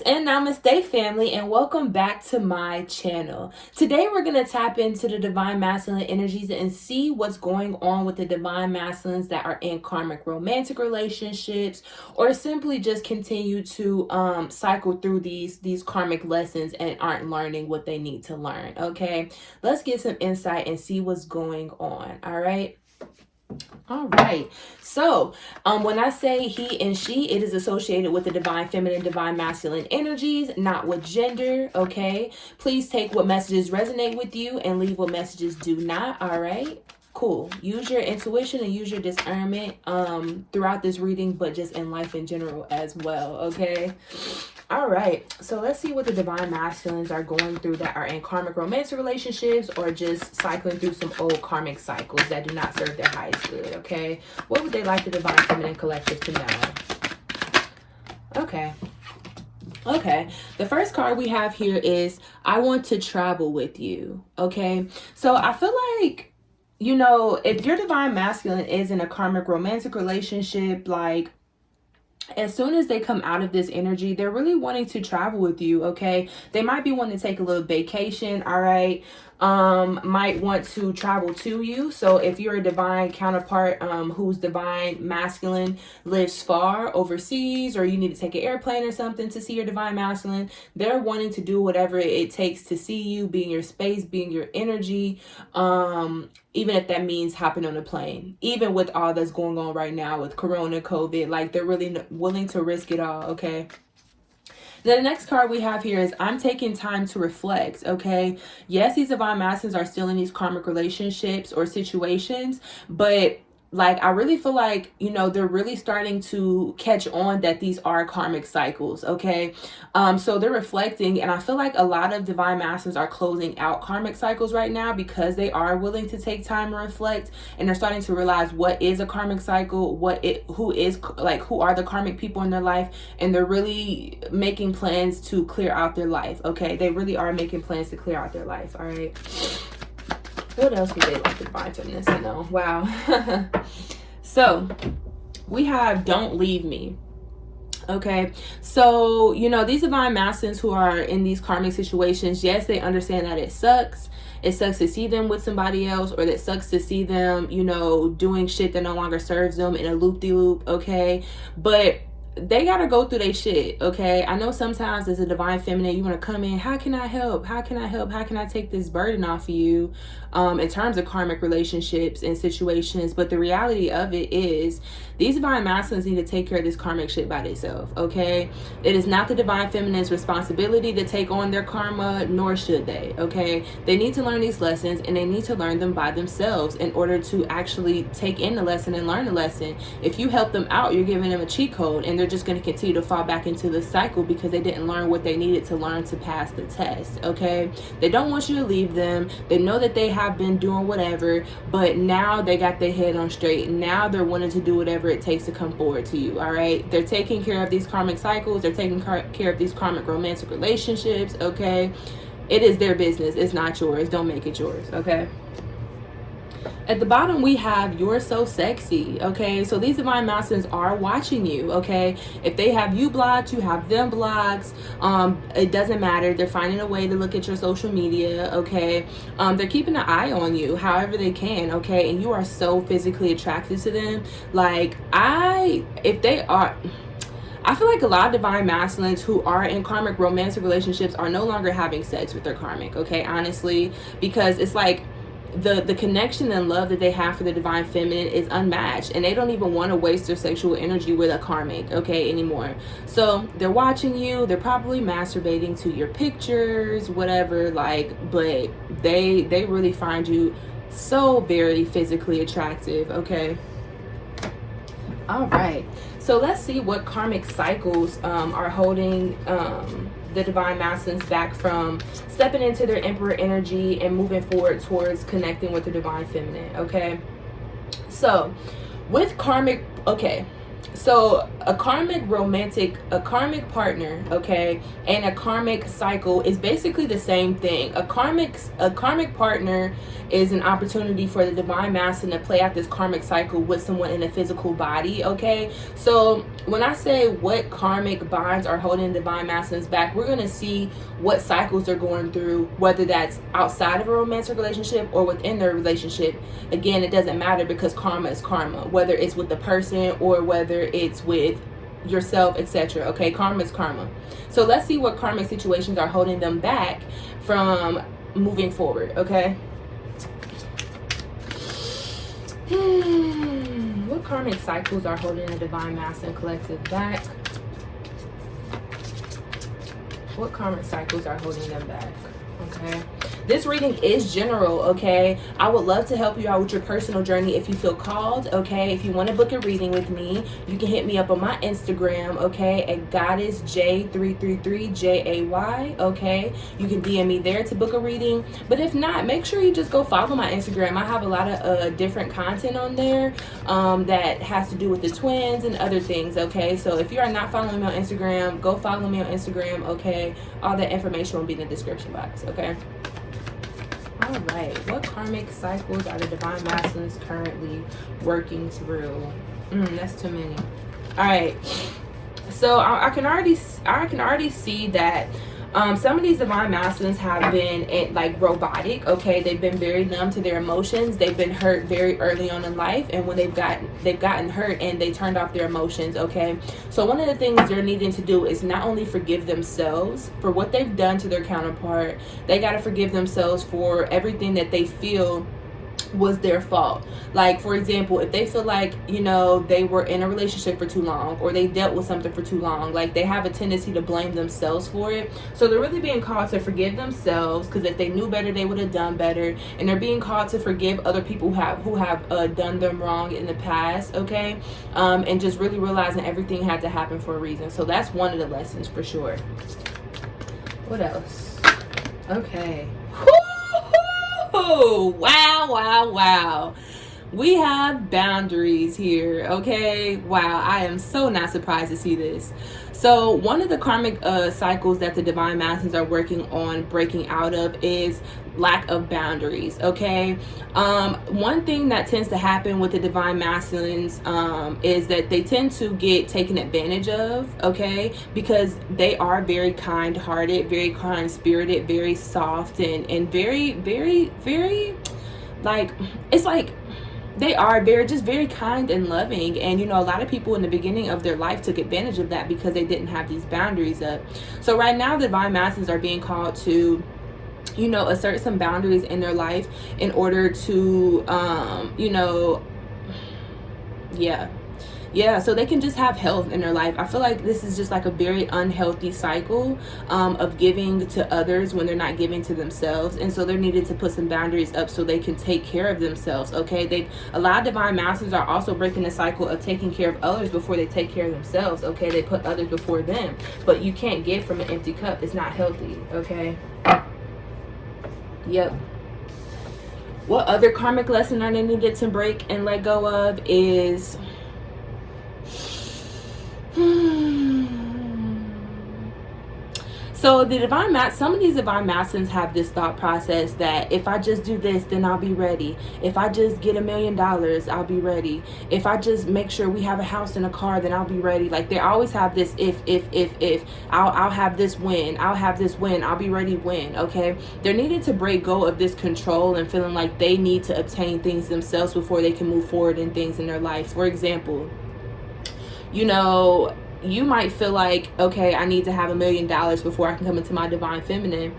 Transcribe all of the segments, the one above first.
and Namaste family, and welcome back to my channel. Today we're going to tap into the divine masculine energies and see what's going on with the divine masculines that are in karmic romantic relationships, or simply just continue to cycle through these karmic lessons and aren't learning what they need to learn. Okay, let's get some insight and see what's going on. All right. All right. So, when I say he and she, it is associated with the divine feminine, divine masculine energies, not with gender. Okay. Please take what messages resonate with you and leave what messages do not. All right. Cool. Use your intuition and use your discernment throughout this reading, but just in life in general as well. Okay. All right, so let's see what the divine masculines are going through that are in karmic romantic relationships or just cycling through some old karmic cycles that do not serve their highest good, okay? What would they like the divine feminine collective to know? Okay, the first card we have here is, I want to travel with you, okay? So I feel like, you know, if your divine masculine is in a karmic romantic relationship, like, as soon as they come out of this energy, they're really wanting to travel with you, okay? They might be wanting to take a little vacation, all right? Might want to travel to you. So if you're a divine counterpart whose divine masculine lives far overseas, or you need to take an airplane or something to see your divine masculine, they're wanting to do whatever it takes to see you, be in your space, be in your energy, even if that means hopping on a plane, even with all that's going on right now with Corona, COVID, like they're really willing to risk it all, okay? Then the next card we have here is, I'm taking time to reflect, okay? Yes, these divine masculines are still in these karmic relationships or situations, but like, I really feel like, you know, they're really starting to catch on that these are karmic cycles, okay? So they're reflecting, and I feel like a lot of divine masters are closing out karmic cycles right now because they are willing to take time and reflect, and they're starting to realize what is a karmic cycle, who are the karmic people in their life, and they're really making plans to clear out their life, okay? They really are making plans to clear out their life, all right? What else would they like the divine feminines to know? Wow. So we have, don't leave me. Okay, so, you know, these divine masculines who are in these karmic situations, yes, they understand that it sucks. It sucks to see them with somebody else, or that sucks to see them, you know, doing shit that no longer serves them in a loop-de-loop, okay? But they gotta go through their shit, okay? I know sometimes as a divine feminine, you want to come in, how can I help? How can I help? How can I take this burden off of you in terms of karmic relationships and situations? But the reality of it is, these divine masculines need to take care of this karmic shit by themselves, okay? It is not the divine feminine's responsibility to take on their karma, nor should they, okay? They need to learn these lessons, and they need to learn them by themselves in order to actually take in the lesson and learn the lesson. If you help them out, you're giving them a cheat code, and they're just going to continue to fall back into the cycle because they didn't learn what they needed to learn to pass the test, okay? They don't want you to leave them. They know that they have been doing whatever, but now they got their head on straight. Now they're wanting to do whatever it takes to come forward to you, all right? They're taking care of these karmic cycles. They're taking care of these karmic romantic relationships, okay? It is their business. It's not yours. Don't make it yours, okay? At the bottom, we have, you're so sexy, okay? So these divine masculines are watching you, okay? If they have you blocked, you have them blocked. It doesn't matter. They're finding a way to look at your social media, okay? They're keeping an eye on you however they can, okay? And you are so physically attracted to them. Like, I feel like a lot of divine masculines who are in karmic romantic relationships are no longer having sex with their karmic, okay? Honestly, because it's like, the connection and love that they have for the divine feminine is unmatched, and they don't even want to waste their sexual energy with a karmic, okay, anymore. So they're watching you, they're probably masturbating to your pictures, whatever, like, but they really find you so very physically attractive, okay? All right, so let's see what karmic cycles are holding the divine masculines back from stepping into their emperor energy and moving forward towards connecting with the divine feminine, okay? So with karmic, okay, So a karmic partner, okay, and a karmic cycle is basically the same thing. A karmic partner is an opportunity for the divine masculine to play out this karmic cycle with someone in a physical body, okay? So when I say what karmic bonds are holding divine masculines back, we're going to see what cycles they're going through, whether that's outside of a romantic relationship or within their relationship. Again, it doesn't matter, because karma is karma, whether it's with the person or whether it's with yourself, etc. Okay, karma is karma. So let's see what karmic situations are holding them back from moving forward, okay? What karmic cycles are holding the divine masculine collective back? What karmic cycles are holding them back? Okay. This reading is general, okay? I would love to help you out with your personal journey if you feel called, okay? If you want to book a reading with me, you can hit me up on my Instagram, okay? At goddessj333jay, okay? You can DM me there to book a reading. But if not, make sure you just go follow my Instagram. I have a lot of different content on there that has to do with the twins and other things, okay? So if you are not following me on Instagram, go follow me on Instagram, okay? All that information will be in the description box, okay? All right, what karmic cycles are the divine masculines currently working through? That's too many. All right, so I can already see that some of these divine masculines have been like robotic, okay? They've been very numb to their emotions. They've been hurt very early on in life, and when they've gotten hurt and they turned off their emotions, okay? So one of the things they're needing to do is not only forgive themselves for what they've done to their counterpart, they got to forgive themselves for everything that they feel was their fault. Like, for example, if they feel like, you know, they were in a relationship for too long, or they dealt with something for too long, like they have a tendency to blame themselves for it. So they're really being called to forgive themselves, because if they knew better, they would have done better. And they're being called to forgive other people who have done them wrong in the past, okay? And just really realizing everything had to happen for a reason. So that's one of the lessons for sure. What else? Okay. Oh, wow. We have boundaries here, okay? Wow, I am so not surprised to see this. So one of the karmic cycles that the divine masculines are working on breaking out of is lack of boundaries, okay? One thing that tends to happen with the divine masculines is that they tend to get taken advantage of, okay? Because they are very kind-hearted, very kind-spirited, very soft, and very, very, very, like, it's like they're just very kind and loving. And, you know, a lot of people in the beginning of their life took advantage of that because they didn't have these boundaries up. So right now, the divine masculines are being called to, you know, assert some boundaries in their life in order to, you know, so they can just have health in their life. I feel like this is just like a very unhealthy cycle of giving to others when they're not giving to themselves. And so they're needed to put some boundaries up so they can take care of themselves, okay? A lot of divine masters are also breaking the cycle of taking care of others before they take care of themselves, okay? They put others before them. But you can't give from an empty cup. It's not healthy, okay? Yep. What other karmic lesson are they needed to break and let go of is... So some of these divine masculines have this thought process that if I just do this, then I'll be ready. If I just get $1 million, I'll be ready. If I just make sure we have a house and a car, then I'll be ready. Like, they always have this if. I'll have this win. I'll be ready when, okay? They're needed to break go of this control and feeling like they need to obtain things themselves before they can move forward in things in their life. For example, you know, you might feel like, okay, I need to have $1 million before I can come into my divine feminine.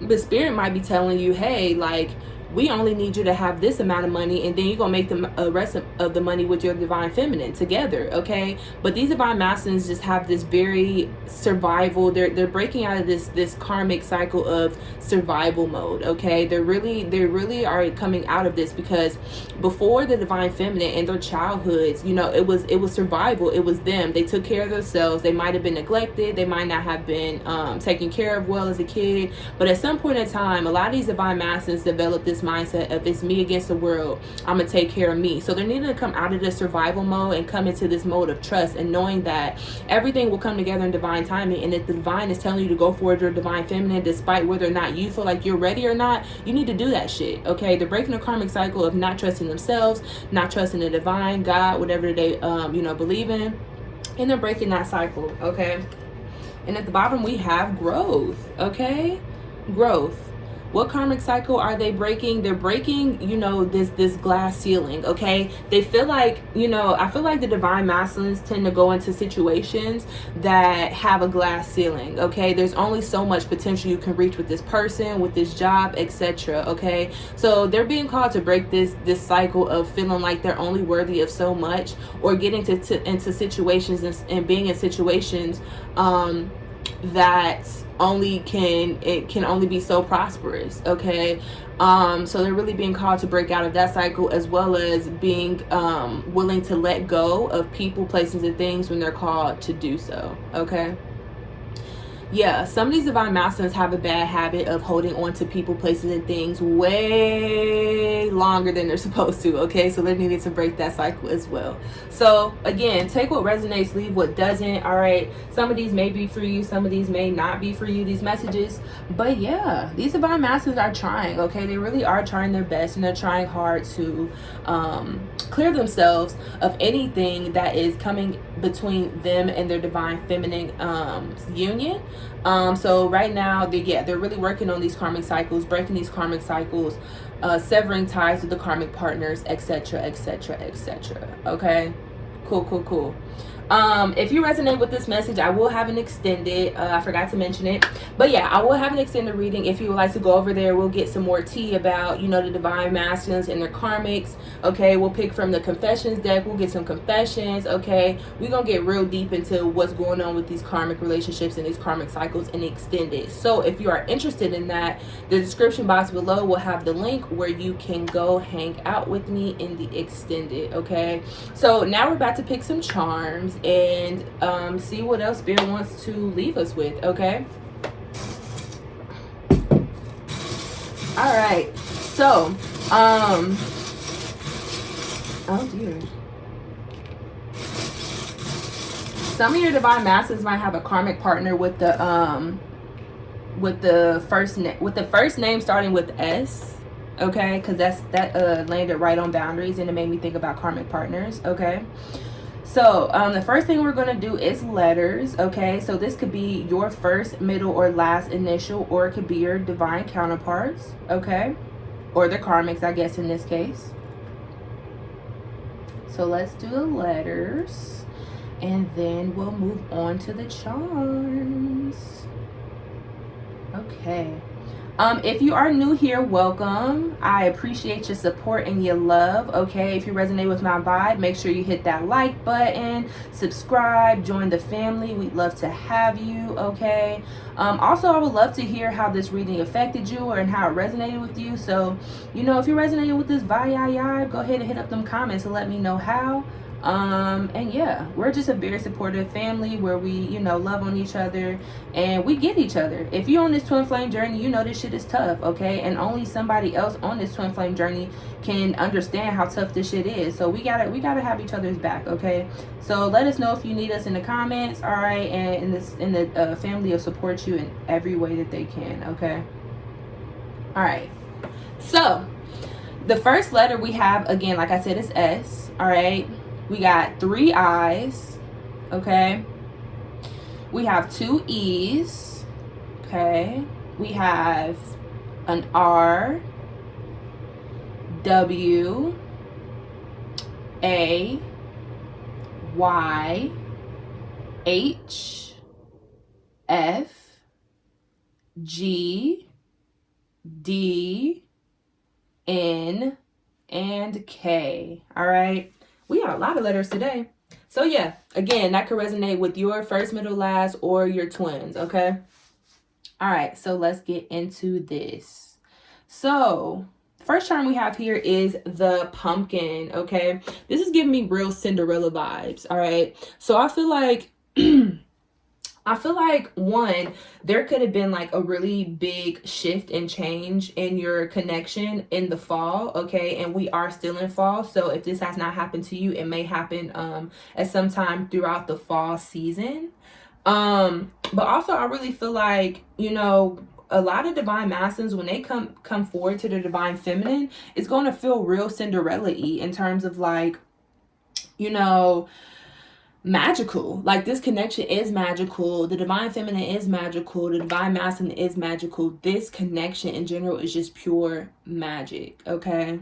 But spirit might be telling you, hey, like, we only need you to have this amount of money, and then you're going to make the rest of the money with your divine feminine together, okay? But these divine masculines just have this very survival, they're breaking out of this karmic cycle of survival mode, okay? They really are coming out of this, because before the divine feminine in their childhoods, you know, it was survival. It was them. They took care of themselves. They might have been neglected. They might not have been taken care of well as a kid. But at some point in time, a lot of these divine masculines developed this mindset of it's me against the world. I'm gonna take care of me. So they're needing to come out of the survival mode and come into this mode of trust and knowing that everything will come together in divine timing. And if the divine is telling you to go forward your divine feminine, despite whether or not you feel like you're ready or not, you need to do that shit. Okay, they're breaking the karmic cycle of not trusting themselves, not trusting the divine, God, whatever they believe in, and they're breaking that cycle. Okay. And at the bottom we have growth. Okay, growth. What karmic cycle are they breaking? They're breaking, this glass ceiling, okay? They feel like, I feel like the divine masculines tend to go into situations that have a glass ceiling, okay? There's only so much potential you can reach with this person, with this job, etc., okay? So they're being called to break this cycle of feeling like they're only worthy of so much, or getting into situations and being in situations that can only be so prosperous, okay? So they're really being called to break out of that cycle, as well as being willing to let go of people, places, and things when they're called to do so, okay? Yeah, some of these divine masculines have a bad habit of holding on to people, places, and things way longer than they're supposed to, okay? So they're needing to break that cycle as well. So again, take what resonates, leave what doesn't, all right? Some of these may be for you, some of these may not be for you, these messages. But yeah, these divine masculines are trying, okay? They really are trying their best, and they're trying hard to clear themselves of anything that is coming between them and their divine feminine union. So right now they're really working on these karmic cycles, breaking these karmic cycles, severing ties with the karmic partners, etc., etc., etc. Okay, cool. If you resonate with this message, I will have an extended, I forgot to mention it, but yeah, I will have an extended reading. If you would like to go over there, we'll get some more tea about, the divine masculines and their karmics. Okay, we'll pick from the confessions deck, we'll get some confessions. Okay, we're gonna get real deep into what's going on with these karmic relationships and these karmic cycles and extended. So if you are interested in that, the description box below will have the link where you can go hang out with me in the extended. Okay, so now we're about to pick some charms and see what else Spirit wants to leave us with. Okay, all right, so oh dear, some of your divine masculines might have a karmic partner with the first name starting with S. Okay, because that landed right on boundaries, and it made me think about karmic partners. Okay, so the first thing we're going to do is letters. Okay, so this could be your first, middle, or last initial, or it could be your divine counterparts. Okay, or the karmics, I guess, in this case. So let's do the letters, and then we'll move on to the charms. Okay. If you are new here, welcome. I appreciate your support and your love. Okay, if you resonate with my vibe, make sure you hit that like button, subscribe, join the family. We'd love to have you. Okay, also I would love to hear how this reading affected you and how it resonated with you. So if you're resonating with this vibe, go ahead and hit up them comments and let me know how. And yeah, we're just a very supportive family where we, love on each other and we get each other. If you're on this twin flame journey, this shit is tough, okay? And only somebody else on this twin flame journey can understand how tough this shit is. So we gotta have each other's back, okay? So let us know if you need us in the comments, all right? And the family will support you in every way that they can, okay? All right. So the first letter we have, again, like I said, is S, all right? We got 3 I's, okay? We have 2 E's, okay? We have an R, W, A, Y, H, F, G, D, N, and K, all right? We got a lot of letters today. So yeah, again, that could resonate with your first, middle, last, or your twins, okay? All right, so let's get into this. So first charm we have here is the pumpkin, okay? This is giving me real Cinderella vibes, all right? So I feel like I feel like, one, there could have been like a really big shift and change in your connection in the fall, okay? And we are still in fall. So if this has not happened to you, it may happen at some time throughout the fall season. But also I really feel like, you know, a lot of divine masculines, when they come forward to the divine feminine, it's going to feel real Cinderella-y in terms of like, you know, magical. Like, this connection is magical. The divine feminine is magical. The divine masculine is magical. This connection in general is just pure magic, okay?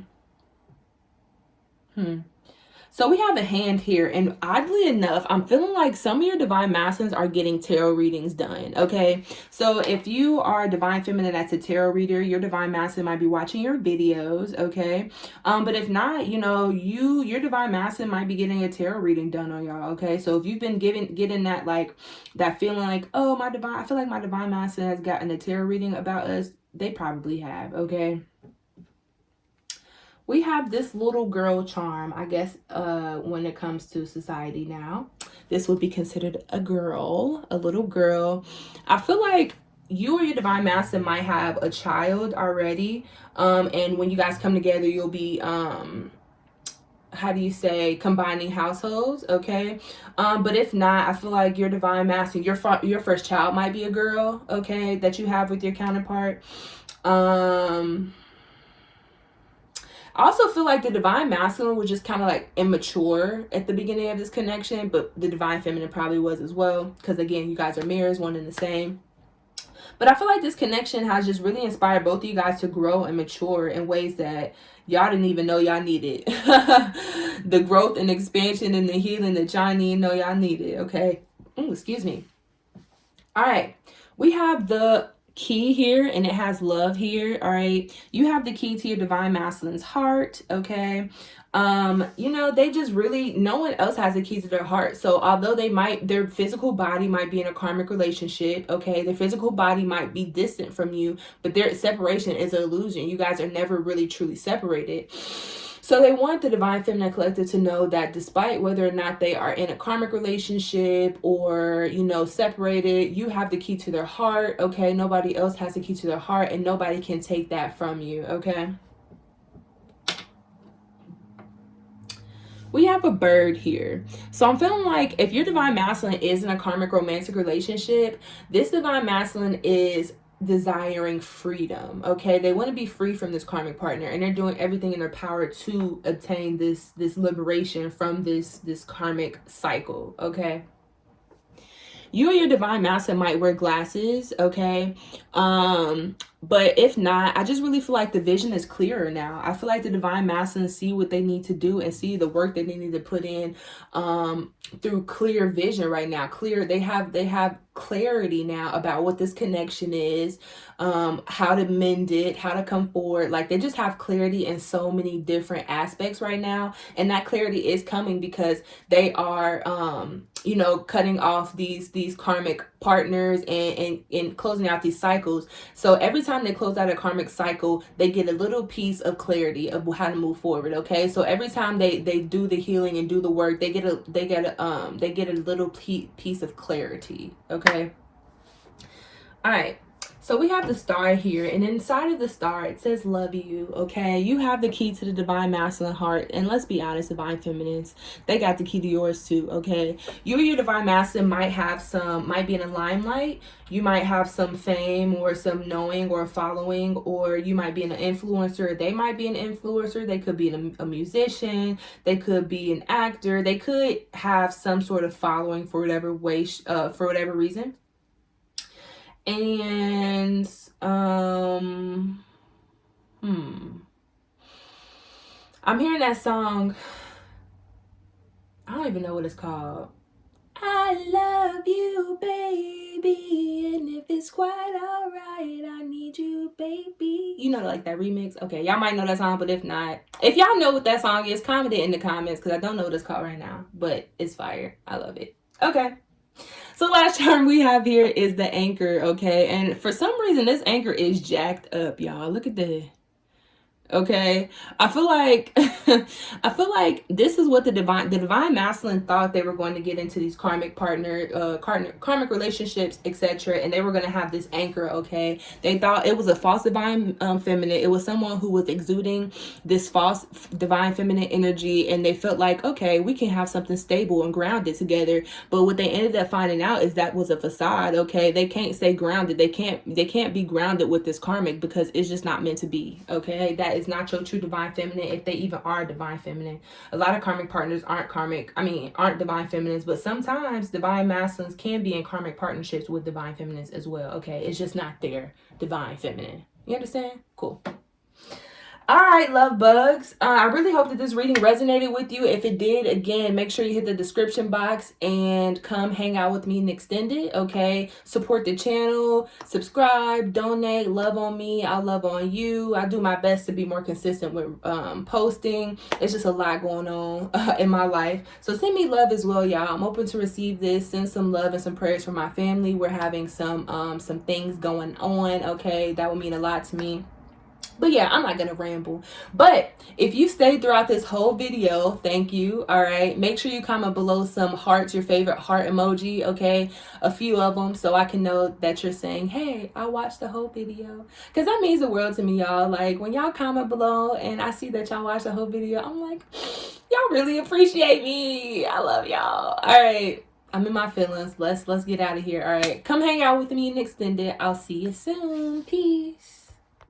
So we have a hand here, and oddly enough, I'm feeling like some of your divine masculines are getting tarot readings done, okay? So if you are a divine feminine that's a tarot reader, your divine masculine might be watching your videos, okay? But if not, you know, your divine masculine might be getting a tarot reading done on y'all, okay? So if you've been getting that, like, that feeling like, oh, I feel like my divine masculine has gotten a tarot reading about us, they probably have, okay? We have this little girl charm, I guess, when it comes to society now. This would be considered a girl, a little girl. I feel like you or your divine masculine might have a child already. And when you guys come together, you'll be, how do you say, combining households, okay? But if not, I feel like your divine masculine, your first child might be a girl, okay, that you have with your counterpart. I also feel like the divine masculine was just kind of like immature at the beginning of this connection, but the divine feminine probably was as well, because again, you guys are mirrors, one and the same. But I feel like this connection has just really inspired both of you guys to grow and mature in ways that y'all didn't even know y'all needed. The growth and expansion and the healing that y'all didn't know y'all needed, okay? Excuse me. All right, we have the key here, and it has love here. All right, you have the key to your divine masculine's heart, okay? You know, they just really, no one else has the keys to their heart. So although their physical body might be in a karmic relationship, okay, their physical body might be distant from you, but their separation is an illusion. You guys are never really truly separated. So they want the divine feminine collective to know that despite whether or not they are in a karmic relationship or, you know, separated, you have the key to their heart, okay? Nobody else has the key to their heart, and nobody can take that from you, okay? We have a bird here. So I'm feeling like if your divine masculine is in a karmic romantic relationship, this divine masculine is desiring freedom, okay? They want to be free from this karmic partner, and they're doing everything in their power to obtain this liberation from this karmic cycle, okay? You and your divine masculine might wear glasses, okay? But if not, I just really feel like the vision is clearer now. I feel like the divine masculine see what they need to do and see the work that they need to put in through clear vision right now. They have clarity now about what this connection is, how to mend it, how to come forward. Like, they just have clarity in so many different aspects right now, and that clarity is coming because they are you know, cutting off these karmic partners and closing out these cycles. So every time they close out a karmic cycle, they get a little piece of clarity of how to move forward, okay? So every time they do the healing and do the work, they get a little piece of clarity, okay? All right. So we have the star here, and inside of the star, it says, love you, okay? You have the key to the divine masculine heart, and let's be honest, divine feminines, they got the key to yours too, okay? You and your divine masculine might be in a limelight. You might have some fame or some knowing or following, or you might be an influencer. They might be an influencer. They could be a musician. They could be an actor. They could have some sort of following for whatever way, for whatever reason. And I'm hearing that song. I don't even know what it's called. I love you, baby, and if it's quite all right, I need you, baby. You know, like that remix? Okay, y'all might know that song, but if not, if y'all know what that song is, comment it in the comments, because I don't know what it's called right now, but it's fire. I love it. Okay. So last charm we have here is the anchor, okay? And for some reason, this anchor is jacked up, y'all. Look at that. Okay, I feel like I feel like this is what the divine masculine thought they were going to get into these karmic relationships, etc., and they were going to have this anchor. Okay, they thought it was a false divine feminine. It was someone who was exuding this false divine feminine energy, and they felt like, okay, we can have something stable and grounded together. But what they ended up finding out is that was a facade. Okay, they can't stay grounded. They can't be grounded with this karmic because it's just not meant to be. Okay, that is not your true divine feminine, if they even are divine feminine. A lot of karmic partners aren't divine feminines, but sometimes divine masculines can be in karmic partnerships with divine feminines as well. Okay, it's just not their divine feminine. You understand? Cool. All right, love bugs. I really hope that this reading resonated with you. If it did, again, make sure you hit the description box and come hang out with me in Extended, okay? Support the channel, subscribe, donate, love on me. I'll love on you. I do my best to be more consistent with posting. It's just a lot going on in my life. So send me love as well, y'all. I'm open to receive this. Send some love and some prayers for my family. We're having some things going on, okay? That would mean a lot to me. But yeah, I'm not gonna ramble. But if you stayed throughout this whole video, thank you. All right, make sure you comment below some hearts, your favorite heart emoji, okay? A few of them, so I can know that you're saying, hey, I watched the whole video. Because that means the world to me, y'all. Like, when y'all comment below and I see that y'all watched the whole video, I'm like, y'all really appreciate me. I love y'all. All right, I'm in my feelings. Let's get out of here. All right, come hang out with me in Extended. I'll see you soon. Peace.